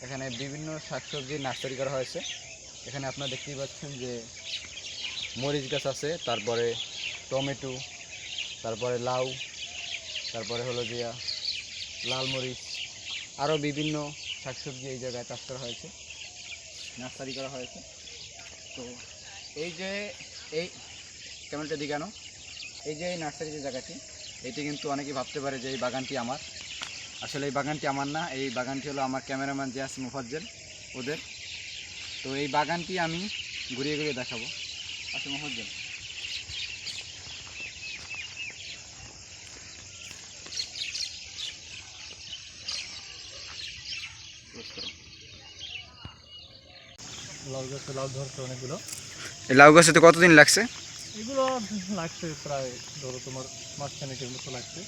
এখানে বিভিন্ন শাকসবজির নার্সারি করা হয়েছে। এখানে আপনারা দেখতেই পাচ্ছেন যে মরিচ গাছ আছে, তারপরে টমেটো, তারপরে লাউ, তারপরে হলো যে লাল মরিচ, আরও বিভিন্ন শাকসবজি এই জায়গায় চাষ করা হয়েছে, নার্সারি করা হয়েছে। তো এই যে এই ক্যামেরাটা দিকে আনো, এই যে এই নার্সারি যে জায়গাটি, এটি কিন্তু অনেকেই ভাবতে পারে যে এই বাগানটি আমার। আসলে এই বাগানটি আমার না, এই বাগানটি হলো আমার ক্যামেরাম্যান যে আছে মুফাজ্জল ওদের। তো এই বাগানটি আমি ঘুরিয়ে ঘুরিয়ে দেখাবো। আচ্ছা মুফাজ্জল, লাউ গাছে লাউ ধরছে অনেকগুলো। এই লাউ গাছে তো কতদিন লাগছে? এগুলো লাগছে প্রায় ধরো তোমার মাঝখানেকের মতো লাগছে।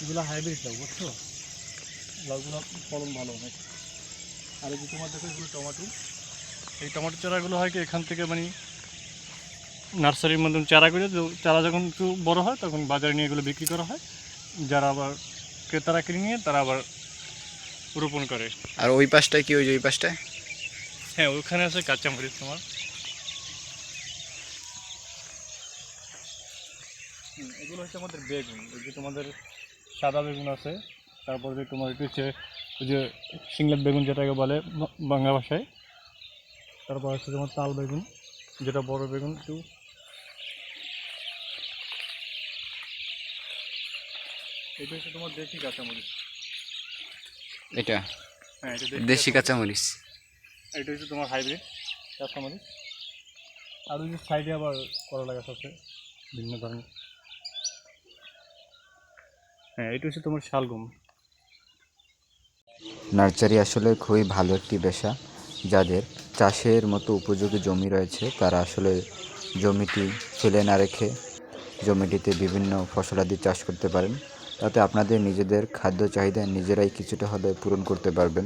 এগুলো হাইব্রিড লাউ, বুঝছো? লাউগুলো ফলন ভালো অনেক। আর এই যে তোমার দেখো এগুলো টমেটো, এই টমেটো চারাগুলো হয় কি এখান থেকে মানে নার্সারির মধ্যে চারা করে, চারা যখন একটু বড় হয় তখন বাজারে নিয়ে এগুলো বিক্রি করা হয়। যারা আবার ক্রেতারা কিনে নিয়ে তারা আবার রোপণ করে। আর ওই পাশটায় কি, ওই যে ওই পাশটায়? হ্যাঁ, ওইখানে আছে কাঁচামরিচ তোমার। এগুলো হচ্ছে আমাদের বেগুন। এই যে তোমাদের সাদা বেগুন আছে, তারপর যে তোমার একটু হচ্ছে ওই যে সিংলাত বেগুন যেটাকে বলে বাংলা ভাষায়। তারপর আছে তোমার তাল বেগুন, যেটা বড় বেগুন একটু। এটা হচ্ছে তোমার দেশি কাঁচামরিচ। এটা হ্যাঁ, এটা দেশি কাঁচামরিচ। এটা হচ্ছে তোমার হাইব্রিড কাঁচামরিচ। আর ওই যে সাইডে আবার করলা গাছ আছে বিভিন্ন ধরনের। হ্যাঁ, এটা হচ্ছে তোমার শালগম। নার্সারি আসলে খুবই ভালো একটি পেশা। যাদের চাষের মতো উপযোগী জমি রয়েছে তারা আসলে জমিটি ফেলে না রেখে জমিটিতে বিভিন্ন ফসলাদি চাষ করতে পারেন। তাতে আপনাদের নিজেদের খাদ্য চাহিদা নিজেরাই কিছুটা হলেও পূরণ করতে পারবেন।